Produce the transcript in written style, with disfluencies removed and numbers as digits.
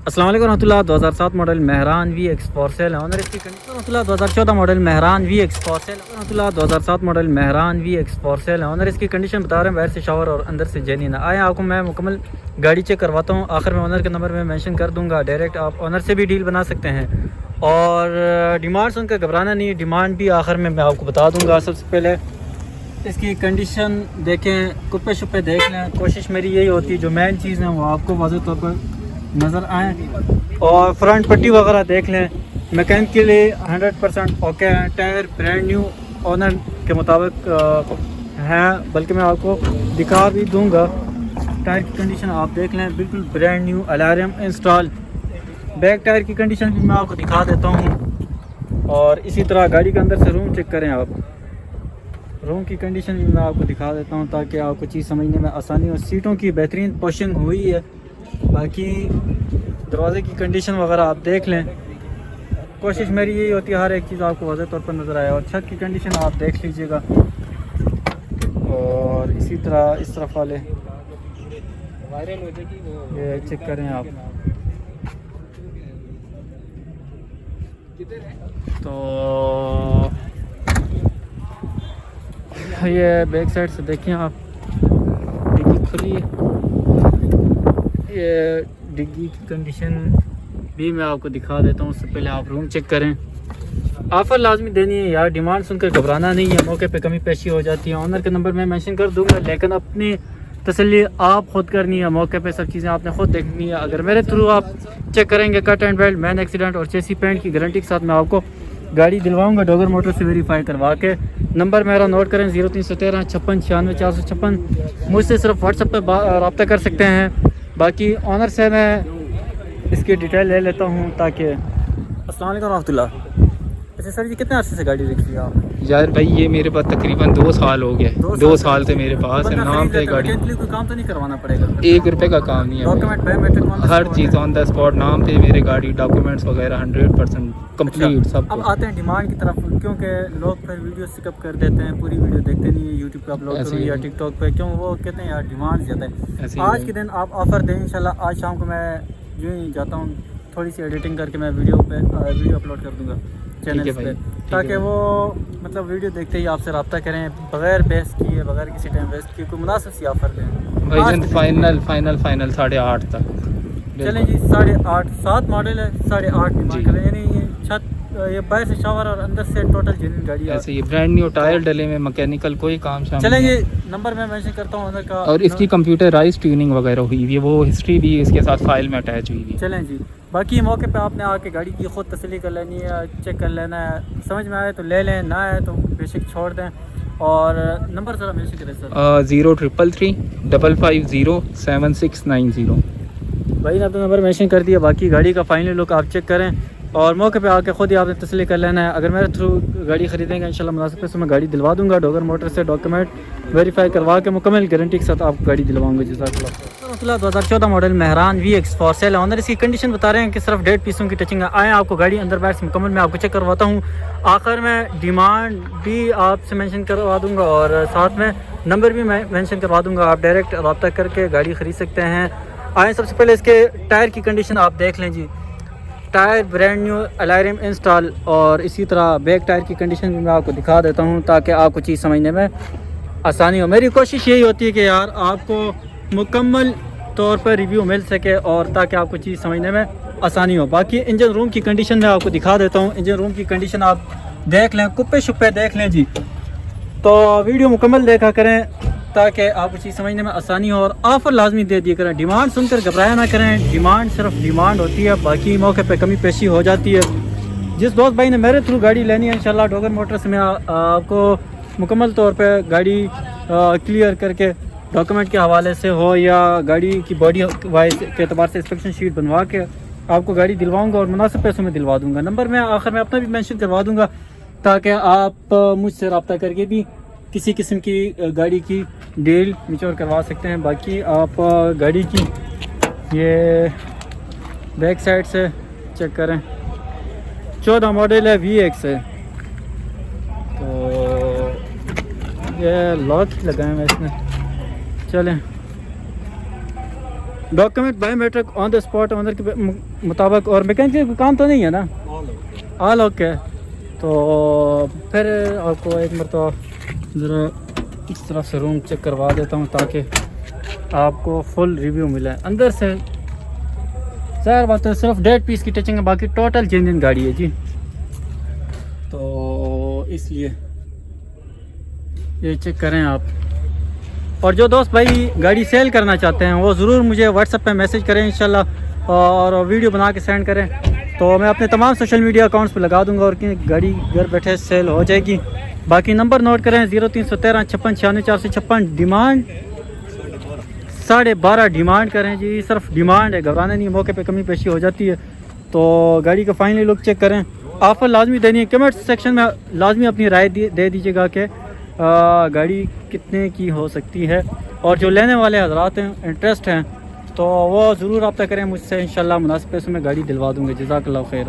अस्सलाम वालेकुम रहमतुल्लाह। 2007 model Mehran V X for sale है। ऑनर इसकी condition 2014 model Mehran V X for sale है। 2007 model Mehran V X for sale है। ऑनर इसकी कंडीशन बता रहे हैं, बाहर से शावर और अंदर से जेन्युइन है। आए आपको मैं मुकम्मल गाड़ी चेक करवाता हूँ। आखिर में ऑनर का नंबर मैं मेंशन कर दूँगा, डायरेक्ट आप ऑनर से भी डील बना सकते हैं। और डिमांड सुनकर घबराना नहीं है, डिमांड भी आखिर में मैं आपको बता दूँगा। सबसे पहले इसकी कंडीशन देखें, कुप्पे शुप्पे देख लें। कोशिश मेरी यही होती है जो मेन चीज़ है वो आपको वाज़ेह तौर पर नज़र आए। और फ्रंट पट्टी वगैरह देख लें, मैकेनिक के लिए 100% ओके हैं। टायर ब्रांड न्यू ओनर के मुताबिक हैं, बल्कि मैं आपको दिखा भी दूंगा। टायर की कंडीशन आप देख लें, बिल्कुल brand new, alarm install. Back tyre की कंडीशन भी मैं आपको दिखा देता हूँ। और इसी तरह गाड़ी के अंदर से रूम चेक करें आप, रूम की कंडीशन भी मैं आपको दिखा देता हूँ ताकि आपको चीज़ समझने में आसानी हो। सीटों की बेहतरीन पॉशिंग हुई है। बाकी दरवाजे की कंडीशन वगैरह आप देख लें। कोशिश मेरी यही होती है हर एक चीज़ आपको वाज़ेह तौर पर नज़र आए। और छत की कंडीशन आप देख लीजिएगा। और इसी तरह इस तरफ वाले ये चेक करें आप। तो ये बैक साइड से देखें आप, डिग्गी खुली है। ये डिग्गी की कंडीशन भी मैं आपको दिखा देता हूँ। उससे पहले आप रूम चेक करें। ऑफ़र लाजमी देनी है यार, डिमांड सुनकर घबराना नहीं है। मौके पे कमी पेशी हो जाती है। ऑनर का नंबर मैं मेंशन कर दूंगा, लेकिन अपनी तसल्ली आप खुद करनी है। मौके पे सब चीज़ें आपने खुद देखनी है। अगर मेरे थ्रू आप चेक करेंगे, cut and belt, man accident और चेसी पेंट की गारंटी के साथ मैं आपको गाड़ी दिलवाऊंगा डॉगर मोटर से वेरीफाई करवा के। नंबर मेरा नोट करें 0313 56 96 456। मुझसे सिर्फ व्हाट्सएप पर रब्ता कर सकते हैं। बाकी ऑनर से मैं इसकी डिटेल ले लेता हूँ ताकि। अस्सलाम वालेकुम रहमतुल्लाह। अच्छा सर जी, कितने अर्से से गाड़ी रखी है आपने? यार भाई ये मेरे पास तकरीबन 2 साल हो गए। 2 साल से मेरे पास है, नाम पे गाड़ी। कोई काम तो नहीं करवाना पड़ेगा? 1 रुपए का काम नहीं है। Document biometric her cheese on the spot, नाम पे मेरे गाड़ी, डॉक्यूमेंट्स वगैरह 100% कंप्लीट सब। अब आते हैं डिमांड की तरफ, क्योंकि लोग फिर वीडियो स्किप कर देते हैं, पूरी वीडियो देखते नहीं है। यूट्यूब पे अपलोड करूँ या टिकटॉक पे, क्यों वो कहते हैं यार डिमांड ज़्यादा है। आज के दिन आप ऑफ़र दें इंशाल्लाह। आज शाम को मैं यूँ ही जाता हूँ, थोड़ी सी एडिटिंग करके मैं वीडियो अपलोड कर दूँगा चैनल पे, ताकि वो मतलब वीडियो देखते ही आपसे रब्ता करें बगैर बहस किए, बगैर किसी टाइम वेस्ट किए। कोई मुनासिब सी ऑफ़र दें भाई। फाइनल 8.5 तक चलें जी। 8.5 7 मॉडल है, 8.5 डिमांड करें। यानी ये छत, ये बाहर से शावर और अंदर से टोटल जेन्युइन गाड़ी है। ऐसे ये ब्रांड न्यू टायर डले में, मैकेनिकल कोई काम शामिल चलें नहीं। ये नंबर मैं मेंशन करता हूँ ऑनर का। और इसकी कंप्यूटराइज ट्यूनिंग वगैरह हुई हुई है, वो हिस्ट्री भी इसके साथ फाइल में अटैच हुई है। चलें जी। बाकी मौके पे आपने आके गाड़ी की खुद तसल्ली कर लेनी है, चेक कर लेना है। समझ में आए तो ले लें, ना आए तो बेशक छोड़ दें। और नंबर ज़रा मेंशन करें सर। 0333 550 7690। भाई ने अपना नंबर मेंशन कर दिया। बाकी गाड़ी का फाइनल लुक आप चेक करें और मौके पे आके खुद ही आपने तसल्ली कर लेना है। अगर मेरे थ्रू गाड़ी खरीदेंगे इंशाल्लाह मुनासिब पैसों में गाड़ी दिलवा दूंगा। डॉगर मोटर से डॉक्यूमेंट वेरीफाई करवा के मुकम्मल गारंटी के साथ आपको गाड़ी दिलवाऊंगा। जज़ाकल्लाह। 2014 model Mehran V X for sale है। ऑनर इसकी कंडीशन बता रहे हैं कि सिर्फ 1.5 पीसों की टचिंग है। आए आपको गाड़ी अंदर बाहर से मुकम्मल मैं आपको चेक करवाता हूँ। आखिर में डिमांड भी आपसे मेंशन करवा दूँगा और साथ में नंबर भी मैं मेंशन करवा दूँगा। आप डायरेक्ट रब्ता करके गाड़ी ख़रीद सकते हैं। आए सबसे पहले इसके टायर की कंडीशन आप देख लें जी। Tyre brand new, alarm install. और इसी तरह बैक टायर की कंडीशन भी मैं आपको दिखा देता हूँ ताकि आपको चीज़ समझने में आसानी हो। मेरी कोशिश यही होती है कि यार आपको मुकम्मल तौर पर रिव्यू मिल सके और ताकि आपको चीज़ समझने में आसानी हो। बाकी इंजन रूम की कंडीशन मैं आपको दिखा देता हूँ। इंजन रूम की कंडीशन आप देख लें, कुप्पे शुप्पे देख लें जी। तो वीडियो मुकम्मल देखा करें ताकि आपको चीज़ समझने में आसानी हो। और ऑफ़र लाजमी दे दिया करें, डिमांड सुनकर घबराया ना करें। डिमांड सिर्फ डिमांड होती है, बाकी मौके पे कमी पेशी हो जाती है। जिस दोस्त भाई ने मेरे थ्रू गाड़ी लेनी है इंशाल्लाह डॉगर मोटर्स में आपको मुकम्मल तौर पे गाड़ी क्लियर करके डॉक्यूमेंट के हवाले से हो या गाड़ी की बॉडी वाइज के अतबार से इंस्पेक्शन शीट बनवा के आपको गाड़ी दिलवाऊँगा और मुनासिब पैसों में दिलवा दूँगा। नंबर मैं आखिर में अपना भी मेंशन करवा दूँगा ताकि आप मुझसे रब्ता करके भी किसी किस्म की गाड़ी की डील मिचोर करवा सकते हैं। बाकी आप गाड़ी की ये बैक साइड से चेक करें, 14 मॉडल है, वी एक्स है। तो ये लॉक लगाए हैं इसमें। चलें document biometric on the spot owner के मुताबिक, और मैकेनिक का काम तो नहीं है ना? All okay. तो फिर आपको एक मरतबा ज़रा इस तरफ से रूम चेक करवा देता हूँ ताकि आपको फुल रिव्यू मिले अंदर से। ज़ाहिर बात है सिर्फ 1.5 पीस की टचिंग है, बाकी टोटल जेन्युइन गाड़ी है जी। तो इसलिए ये चेक करें आप। और जो दोस्त भाई गाड़ी सेल करना चाहते हैं वो ज़रूर मुझे व्हाट्सएप पे मैसेज करें इंशाल्लाह, और वीडियो बना के सेंड करें तो मैं अपने तमाम सोशल मीडिया अकाउंट्स पे लगा दूंगा और कि गाड़ी घर बैठे सेल हो जाएगी। बाकी नंबर नोट करें 0313 56 96 456। डिमांड 12.5 डिमांड करें जी, सिर्फ डिमांड है, घबराना नहीं, मौके पे कमी पेशी हो जाती है। तो गाड़ी का फाइनली लुक चेक करें। ऑफ़र लाजमी देनी है, कमेंट सेक्शन में लाजमी अपनी राय दे दीजिएगा कि गाड़ी कितने की हो सकती है, और जो लेने वाले हजरात हैं इंटरेस्ट हैं तो वो ज़रूर रब्ता करें मुझसे, इंशाल्लाह मुनासिब पैसों में गाड़ी दिलवा दूँगा। जज़ाकल्लाह खैर।